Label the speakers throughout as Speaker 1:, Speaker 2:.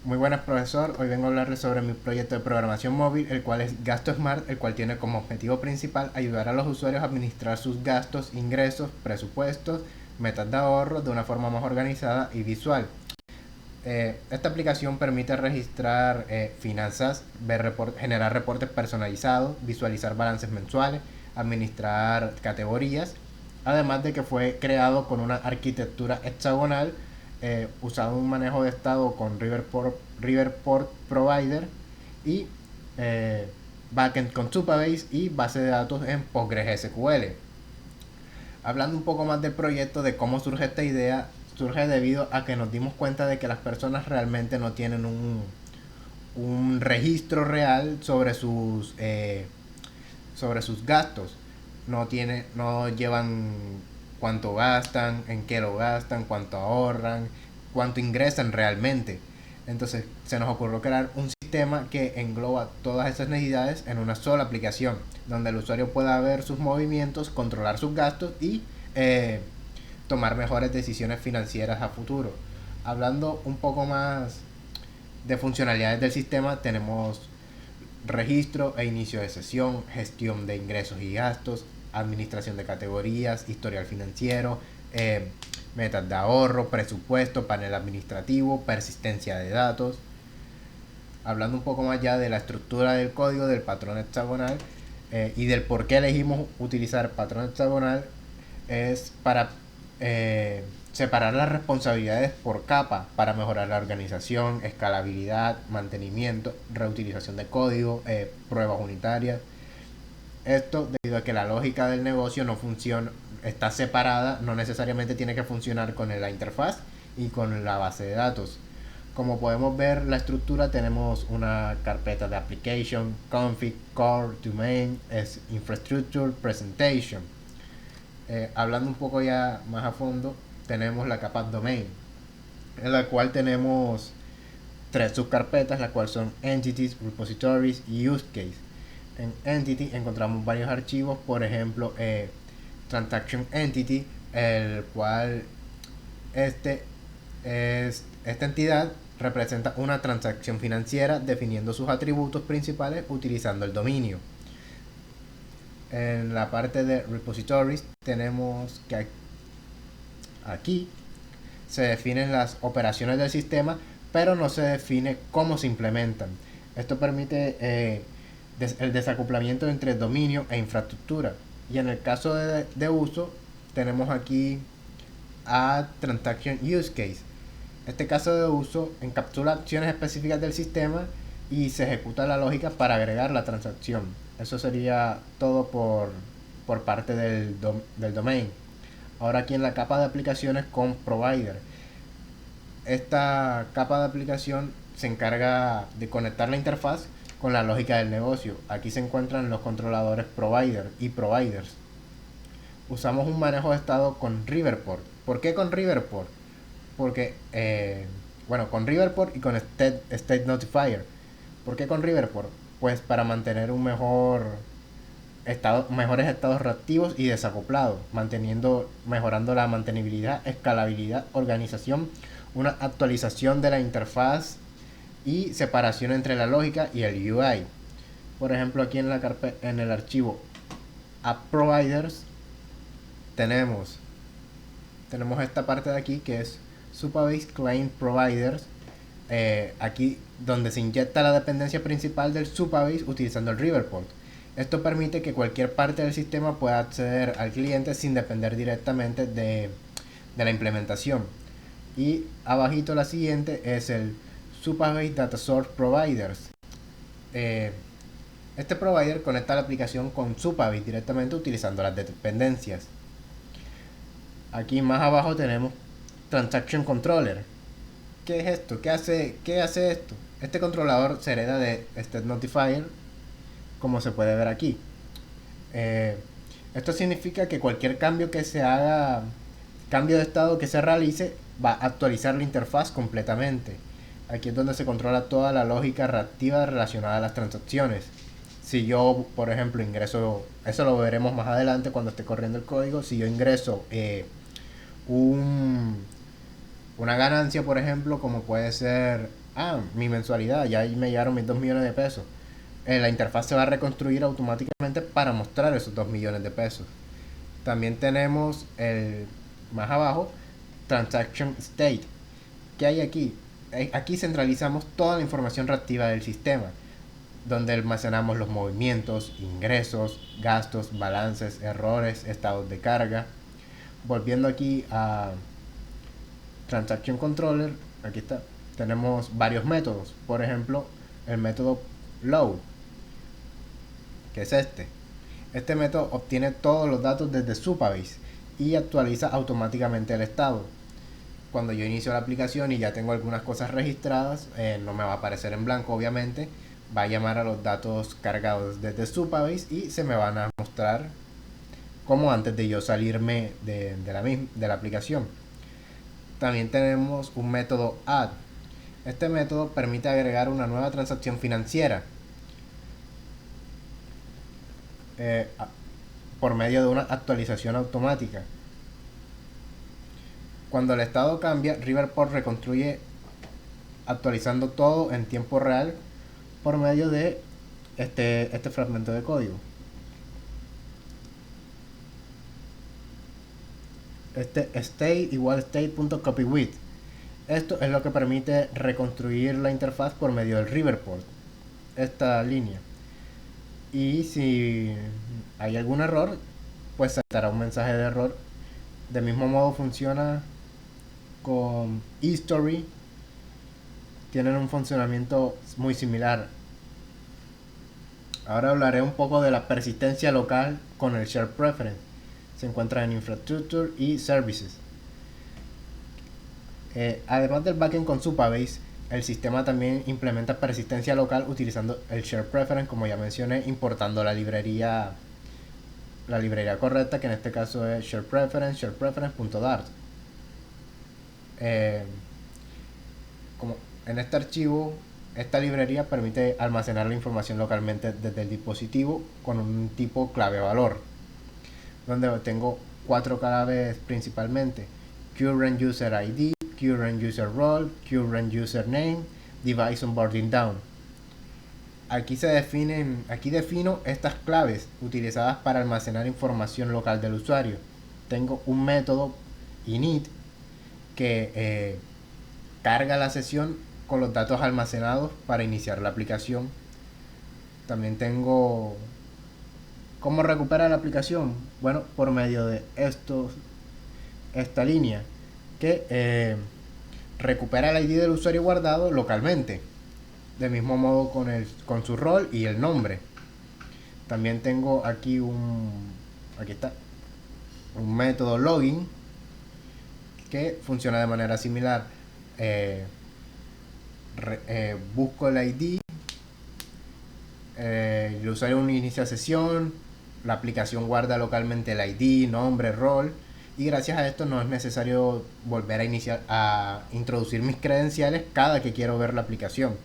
Speaker 1: Muy buenas, profesor. Hoy vengo a hablarles sobre mi proyecto de programación móvil, el cual es Gasto Smart, el cual tiene como objetivo principal ayudar a los usuarios a administrar sus gastos, ingresos, presupuestos, metas de ahorro de una forma más organizada y visual. Esta aplicación permite registrar finanzas, generar reportes personalizados, visualizar balances mensuales, administrar categorías, además de que fue creado con una arquitectura hexagonal, usando un manejo de estado con Riverport Provider y eh, backend con Supabase y base de datos en PostgreSQL. Hablando un poco más del proyecto, de cómo surge esta idea, surge debido a que nos dimos cuenta de que las personas realmente no tienen un registro real sobre sus gastos. No llevan cuánto gastan, en qué lo gastan, cuánto ahorran, cuánto ingresan realmente. Entonces se nos ocurrió crear un sistema que engloba todas esas necesidades en una sola aplicación, donde el usuario pueda ver sus movimientos, controlar sus gastos y tomar mejores decisiones financieras a futuro. Hablando un poco más de funcionalidades del sistema, tenemos registro e inicio de sesión, gestión de ingresos y gastos, administración de categorías, historial financiero, metas de ahorro, presupuesto, panel administrativo, persistencia de datos. Hablando un poco más ya de la estructura del código, del patrón hexagonal y del por qué elegimos utilizar patrón hexagonal, es para separar las responsabilidades por capa para mejorar la organización, escalabilidad, mantenimiento, reutilización de código, pruebas unitarias. Esto debido a que la lógica del negocio no funciona, está separada, no necesariamente tiene que funcionar con la interfaz y con la base de datos. Como podemos ver la estructura, tenemos una carpeta de application, config, core, domain, es infrastructure, presentation. Hablando un poco ya más a fondo, tenemos la capa domain, en la cual tenemos tres subcarpetas, las cuales son entities, repositories y use case. En entity encontramos varios archivos, por ejemplo, transaction entity, el cual esta entidad representa una transacción financiera definiendo sus atributos principales utilizando el dominio. En la parte de repositories tenemos que aquí se definen las operaciones del sistema, pero no se define cómo se implementan. Esto permite el desacoplamiento entre dominio e infraestructura. Y en el caso de uso, tenemos aquí a Transaction Use Case. Este caso de uso encapsula acciones específicas del sistema y se ejecuta la lógica para agregar la transacción. Eso sería todo por parte del domain. Ahora aquí en la capa de aplicaciones con Provider. Esta capa de aplicación se encarga de conectar la interfaz con la lógica del negocio. Aquí se encuentran los controladores Provider y Providers. Usamos un manejo de estado con Riverport. ¿Por qué con Riverport? Porque, con Riverport y con State Notifier. ¿Por qué con Riverport? Pues para mantener mejores estados reactivos y desacoplados, mejorando la mantenibilidad, escalabilidad, organización, una actualización de la interfaz y separación entre la lógica y el UI. Por ejemplo, aquí en el archivo App Providers tenemos esta parte de aquí que es Supabase Client Providers. Aquí donde se inyecta la dependencia principal del Supabase utilizando el Riverport. Esto permite que cualquier parte del sistema pueda acceder al cliente sin depender directamente de la implementación. Y abajito la siguiente es el Supabase Data Source Providers. Este provider conecta la aplicación con Supabase directamente utilizando las dependencias. Aquí más abajo tenemos Transaction Controller. ¿Qué es esto? ¿Qué hace esto? Este controlador se hereda de State Notifier, como se puede ver aquí. Esto significa que cualquier cambio que se haga, cambio de estado que se realice, va a actualizar la interfaz completamente. Aquí es donde se controla toda la lógica reactiva relacionada a las transacciones. Si yo, por ejemplo, ingreso, eso lo veremos más adelante cuando esté corriendo el código, si yo ingreso una ganancia, por ejemplo, como puede ser mi mensualidad, ya ahí me llegaron mis 2 millones de pesos. La interfaz se va a reconstruir automáticamente para mostrar esos 2 millones de pesos. También tenemos más abajo, Transaction State. ¿Qué hay aquí? Aquí centralizamos toda la información reactiva del sistema, donde almacenamos los movimientos, ingresos, gastos, balances, errores, estados de carga. Volviendo aquí a Transaction Controller, aquí está, tenemos varios métodos. Por ejemplo, el método Load, que es este. Este método obtiene todos los datos desde Supabase y actualiza automáticamente el estado. Cuando yo inicio la aplicación y ya tengo algunas cosas registradas, no me va a aparecer en blanco, obviamente. Va a llamar a los datos cargados desde Supabase y se me van a mostrar como antes de yo salirme de la aplicación. También tenemos un método Add. Este método permite agregar una nueva transacción financiera por medio de una actualización automática. Cuando el estado cambia, Riverport reconstruye actualizando todo en tiempo real por medio de este fragmento de código. Este state igual state.copywith. Esto es lo que permite reconstruir la interfaz por medio del Riverport, esta línea. Y si hay algún error, pues saltará un mensaje de error. De mismo modo funciona con History. Tienen un funcionamiento muy similar. Ahora hablaré un poco de la persistencia local con el Share Preference. Se encuentra en Infrastructure y Services. Además del backend con Supabase, el sistema también implementa persistencia local utilizando el Share Preference, como ya mencioné, importando la librería correcta, que en este caso es Share Preference, sharepreference.dart. Como en este archivo, esta librería permite almacenar la información localmente desde el dispositivo con un tipo clave-valor, donde tengo 4 claves principalmente: Current User ID, Current User Role, Current Username, Device Onboarding Down. Aquí defino estas claves utilizadas para almacenar información local del usuario. Tengo un método init que carga la sesión con los datos almacenados para iniciar la aplicación. También tengo cómo recuperar la aplicación. Bueno, por medio de esta línea que recupera el ID del usuario guardado localmente, de mismo modo con su rol y el nombre. También tengo aquí un método login que funciona de manera similar. Busco el ID, el usuario inicia sesión, la aplicación guarda localmente el ID, nombre, rol, y gracias a esto no es necesario volver a introducir mis credenciales cada que quiero ver la aplicación.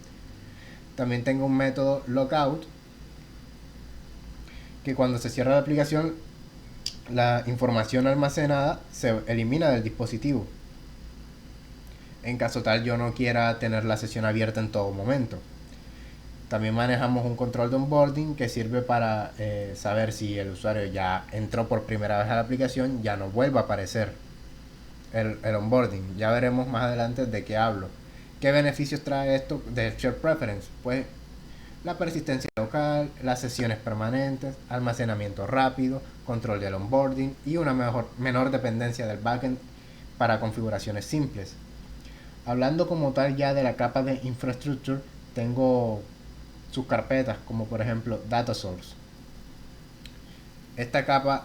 Speaker 1: También tengo un método logout, que cuando se cierra la aplicación, la información almacenada se elimina del dispositivo, en caso tal yo no quiera tener la sesión abierta en todo momento. También manejamos un control de onboarding que sirve para saber si el usuario ya entró por primera vez a la aplicación, ya no vuelva a aparecer el onboarding. Ya veremos más adelante de qué hablo. ¿Qué beneficios trae esto de Share Preference? Pues la persistencia local, las sesiones permanentes, almacenamiento rápido, control del onboarding y una menor dependencia del backend para configuraciones simples. Hablando como tal ya de la capa de infrastructure, tengo sus carpetas, como por ejemplo Data Source. Esta capa,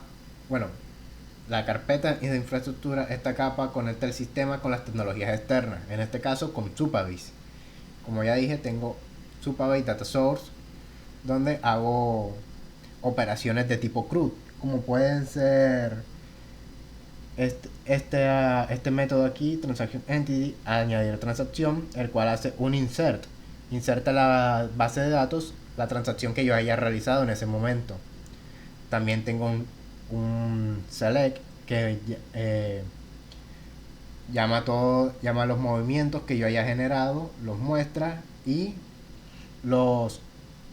Speaker 1: la carpeta de infraestructura, esta capa conecta el sistema con las tecnologías externas, en este caso con Supabase. Como ya dije, tengo Supabase Data Source, donde hago operaciones de tipo CRUD, como pueden ser este método aquí, Transaction Entity, añadir transacción, el cual hace un insert. Inserta la base de datos la transacción que yo haya realizado en ese momento. También tengo un select que llama los movimientos que yo haya generado, los muestra y los,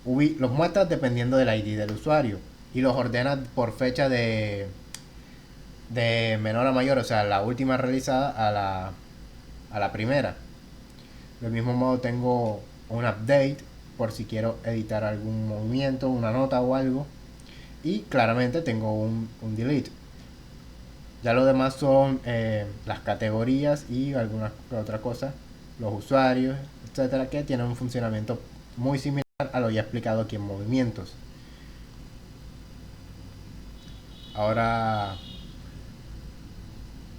Speaker 1: los muestra dependiendo del ID del usuario y los ordena por fecha de menor a mayor, o sea, la última realizada a la primera. Del mismo modo tengo un update por si quiero editar algún movimiento, una nota o algo. Y claramente tengo un delete. Ya lo demás son las categorías y algunas otra cosa, los usuarios, etcétera, que tienen un funcionamiento muy similar a lo ya explicado aquí en movimientos. Ahora,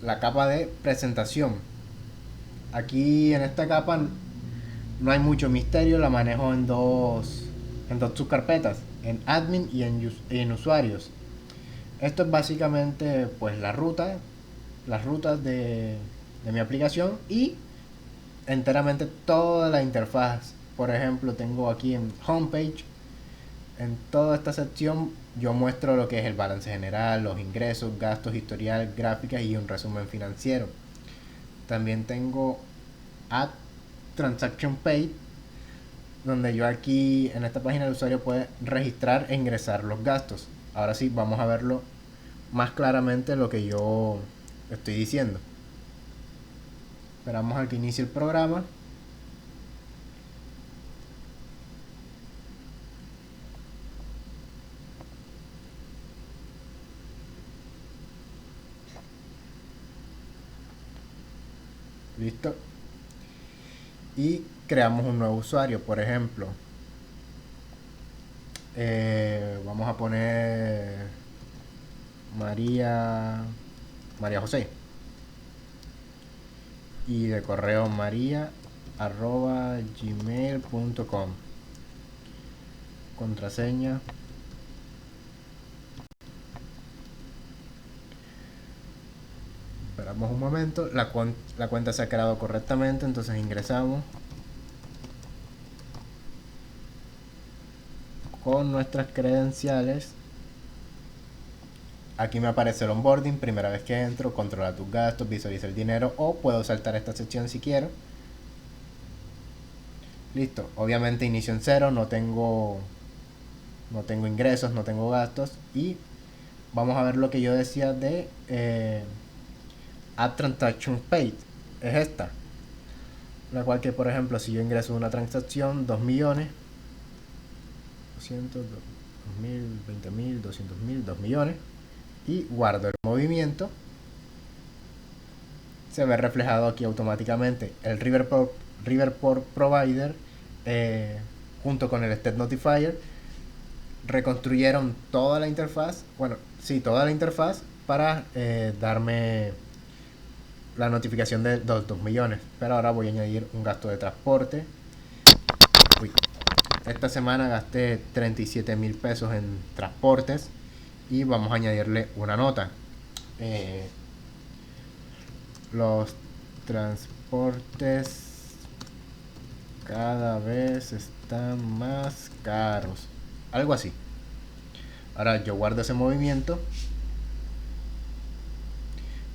Speaker 1: la capa de presentación. Aquí en esta capa no hay mucho misterio, la manejo en dos subcarpetas, en admin y en usuarios. Esto es básicamente pues las rutas de mi aplicación y enteramente toda la interfaz. Por ejemplo, tengo aquí en homepage, en toda esta sección yo muestro lo que es el balance general, los ingresos, gastos, historial, gráficas y un resumen financiero. También tengo Add Transaction Page, donde yo aquí en esta página el usuario puede registrar e ingresar los gastos. Ahora sí, vamos a verlo más claramente lo que yo estoy diciendo. Esperamos a que inicie el programa. Listo. Y creamos un nuevo usuario, por ejemplo. Vamos a poner María José. Y de correo maria@gmail.com. Contraseña. Esperamos un momento. La cuenta se ha creado correctamente, entonces ingresamos con nuestras credenciales. Aquí me aparece el onboarding, primera vez que entro, controla tus gastos, visualiza el dinero o puedo saltar esta sección si quiero. Listo, obviamente inicio en cero, no tengo ingresos, no tengo gastos y vamos a ver lo que yo decía de Add Transaction Paid, es esta, la cual que por ejemplo si yo ingreso una transacción 2 millones, 200, 2000, 20.000, 200.000, 2 millones y guardo el movimiento, se ve reflejado aquí automáticamente el Riverport Provider junto con el Step Notifier reconstruyeron toda la interfaz, toda la interfaz para darme la notificación de los 2 millones. Pero ahora voy a añadir un gasto de transporte. Esta semana gasté 37.000 pesos en transportes y vamos a añadirle una nota. Los transportes cada vez están más caros, algo así. Ahora yo guardo ese movimiento.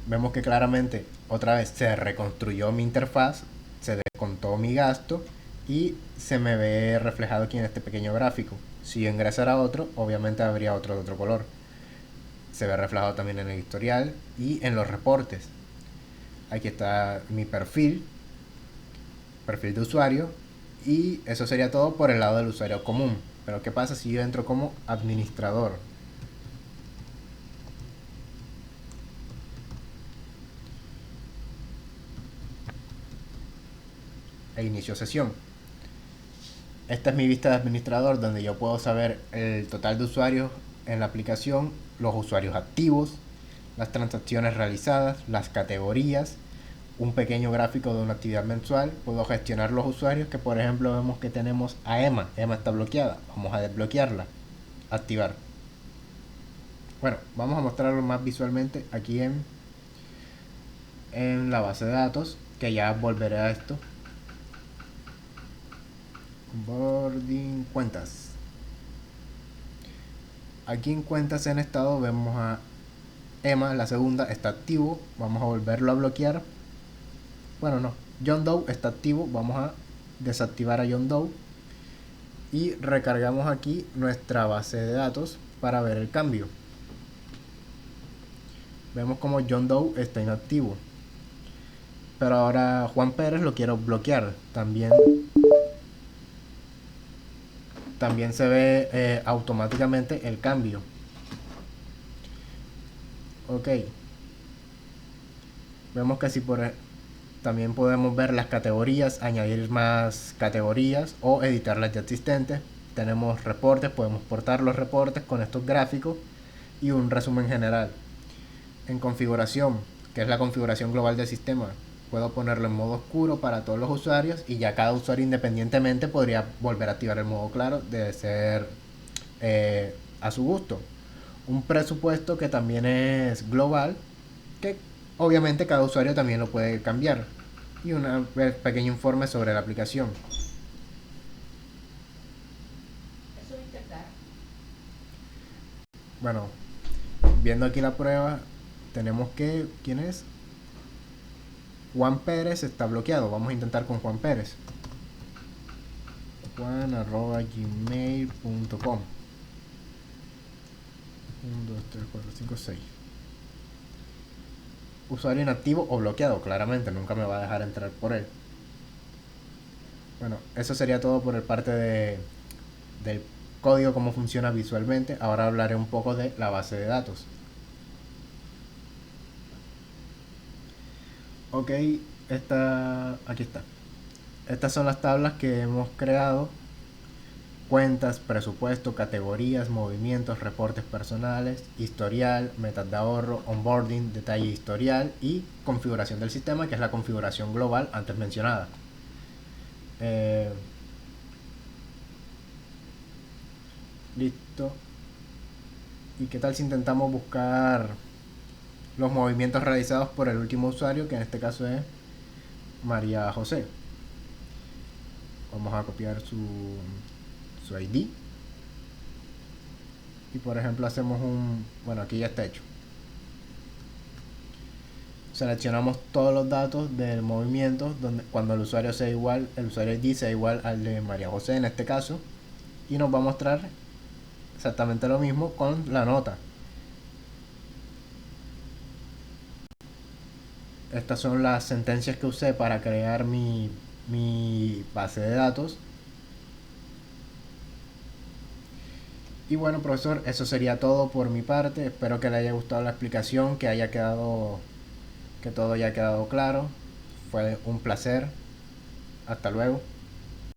Speaker 1: Vemos que claramente otra vez se reconstruyó mi interfaz, se descontó mi gasto y se me ve reflejado aquí en este pequeño gráfico. Si yo ingresara otro, obviamente habría otro de otro color. Se ve reflejado también en el historial y en los reportes. Aquí está mi perfil de usuario y eso sería todo por el lado del usuario común. Pero ¿qué pasa si yo entro como administrador? E inicio sesión. Esta es mi vista de administrador donde yo puedo saber el total de usuarios en la aplicación, los usuarios activos, las transacciones realizadas, las categorías, un pequeño gráfico de una actividad mensual. Puedo gestionar los usuarios que por ejemplo vemos que tenemos a Emma. Emma está bloqueada. Vamos a desbloquearla. Activar. Bueno, vamos a mostrarlo más visualmente aquí en la base de datos, que ya volveré a esto. Onboarding cuentas. Aquí en cuentas en estado vemos a Emma, la segunda está activo. Vamos a volverlo a bloquear Bueno, no. John Doe está activo. Vamos a desactivar a John Doe. Y recargamos aquí nuestra base de datos para ver el cambio. Vemos como John Doe está inactivo. Pero ahora Juan Pérez lo quiero bloquear. También se ve automáticamente el cambio. Ok. Vemos que si también podemos ver las categorías, añadir más categorías o editar las ya existentes. Tenemos reportes, podemos portar los reportes con estos gráficos y un resumen general. En configuración, que es la configuración global del sistema, puedo ponerlo en modo oscuro para todos los usuarios y ya cada usuario independientemente podría volver a activar el modo claro de ser a su gusto. Un presupuesto que también es global, que obviamente cada usuario también lo puede cambiar, y un pequeño informe sobre la aplicación. Bueno, viendo aquí la prueba, tenemos que ¿quién es? Juan Pérez está bloqueado. Vamos a intentar con Juan Pérez. Juan@gmail.com 1, 2, 3, 4, 5, 6. Usuario inactivo o bloqueado, claramente, nunca me va a dejar entrar por él. Bueno, eso sería todo por el parte del código, cómo funciona visualmente. Ahora hablaré un poco de la base de datos. Ok, aquí está. Estas son las tablas que hemos creado: cuentas, presupuesto, categorías, movimientos, reportes personales, historial, metas de ahorro, onboarding, detalle historial y configuración del sistema, que es la configuración global antes mencionada. Listo. ¿Y qué tal si intentamos buscar los movimientos realizados por el último usuario, que en este caso es María José? Vamos a copiar su ID. Y por ejemplo hacemos bueno, aquí ya está hecho. Seleccionamos todos los datos del movimiento cuando el usuario sea igual, el usuario ID sea igual al de María José en este caso, y nos va a mostrar exactamente lo mismo con la nota. Estas son las sentencias que usé para crear mi base de datos. Y bueno, profesor, eso sería todo por mi parte. Espero que le haya gustado la explicación, que todo haya quedado claro. Fue un placer. Hasta luego.